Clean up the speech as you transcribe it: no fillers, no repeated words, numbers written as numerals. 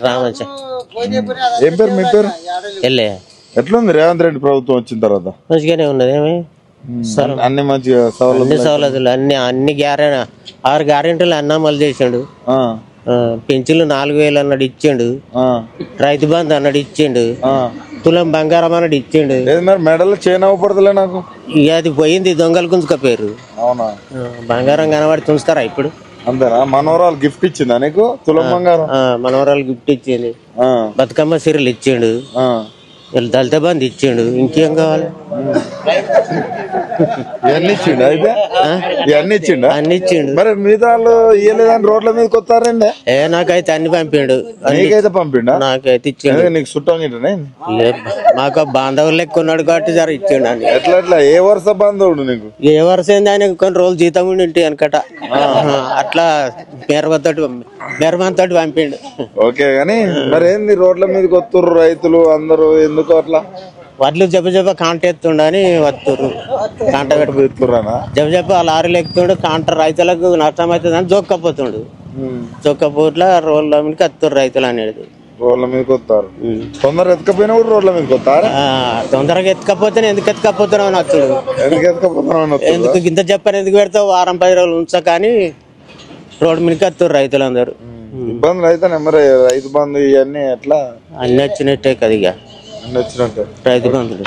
రామచ ఏం పేరు మీ పేరు? ఎల్లే. ఎట్లుంది రేవంత్ రెడ్డి ప్రభుత్వం వచ్చిన తర్వాత? మంచిగానే ఉన్నది. ఏమి అన్ని మంచిగా అన్ని సవలతులు అన్ని 6 గ్యారెంటీలు అన్న అమలు చేసిండు. పెంచులు 4000 అన్నాడు ఇచ్చిండు. రైతు బంధు అన్నాడు ఇచ్చిండు. తులం బంగారం అన్నాడు ఇచ్చిండు. మెడల్ చైన్ అవ్వపడతలే నాకు. ఇక అది పోయింది, దొంగలు గుంజుకపోయారు. అవునా? బంగారం కనబడి తుంచుతారా ఇప్పుడు? అంతేనా? మనోరాలు గిఫ్ట్ ఇచ్చిందా నీకు తులం బంగారం? మనవరాలు గిఫ్ట్ ఇచ్చింది. బతుకమ్మ సీరియల్ ఇచ్చిండు. దళిత బంధు ఇచ్చిండు. ఇంకేం కావాలి? ఇవన్నీ ఇచ్చిండు. అయితే ఇవన్నీ ఇచ్చిండు. అన్ని ఇచ్చిండు. మరి మిగతా ఇయ్యలేదని రోడ్ల మీద కొత్తారండి. నాకైతే అన్ని పంపిండు. నీకైతే పంపిండా? నాకైతే ఇచ్చిండు. నీకు చుట్టం గిట్టనే? మాకు బాంధవులు లెక్క ఉన్నాడు కాబట్టి జర ఇచ్చిండు. అని ఎట్లా ఏ వరుస బాంధవుడు నీకు? ఏ వరుస ఏంది? ఆయన కొన్ని రోజులు జీతం ఉండి ఇంటి వెనకట అట్లా మెరవంతోటి పంపిండు. ఓకే గాని మరి ఏంది రోడ్ల మీద కొత్తుర్రు రైతులు అందరూ? ఎందుకు అట్లా? వడ్లు జబ్బ కాంట ఎత్తుండని వత్తుర్రు. కాంట ఎత్తుర్రానా? జబ్బ లారీలు ఎక్కుతుండు. కాంట రైతులకు నష్టం అవుతుందని జోక్కపోతుండు. జోక్కపోట్ల రోడ్ల మీదకి వత్తుర్రు రైతులు అనేది. రోడ్ల మీదకి వస్తారు. తొందరగా ఎత్తుకపోయినా కూడా రోడ్ల మీదకి వస్తారా? తొందరగా ఎత్తుకపోతే ఎందుకు ఎత్తుకపోతున్నావు నచ్చుడు. ఎందుకు ఎత్తుకపోతున్నావు? ఎందుకు ఇంత చెప్పని ఎందుకు పెడతావు? వారం 10 రోజులు ఉంచా కానీ రోడ్డు మీదకి వత్తుర్రు రైతులందరూ. ఇబ్బందులు అయితే మరి రైతు బంధు ఇవన్నీ ఎట్లా? అన్ని వచ్చినట్టే కదా. ఇక అన్ని వచ్చినట్టే రైతు బంధులు.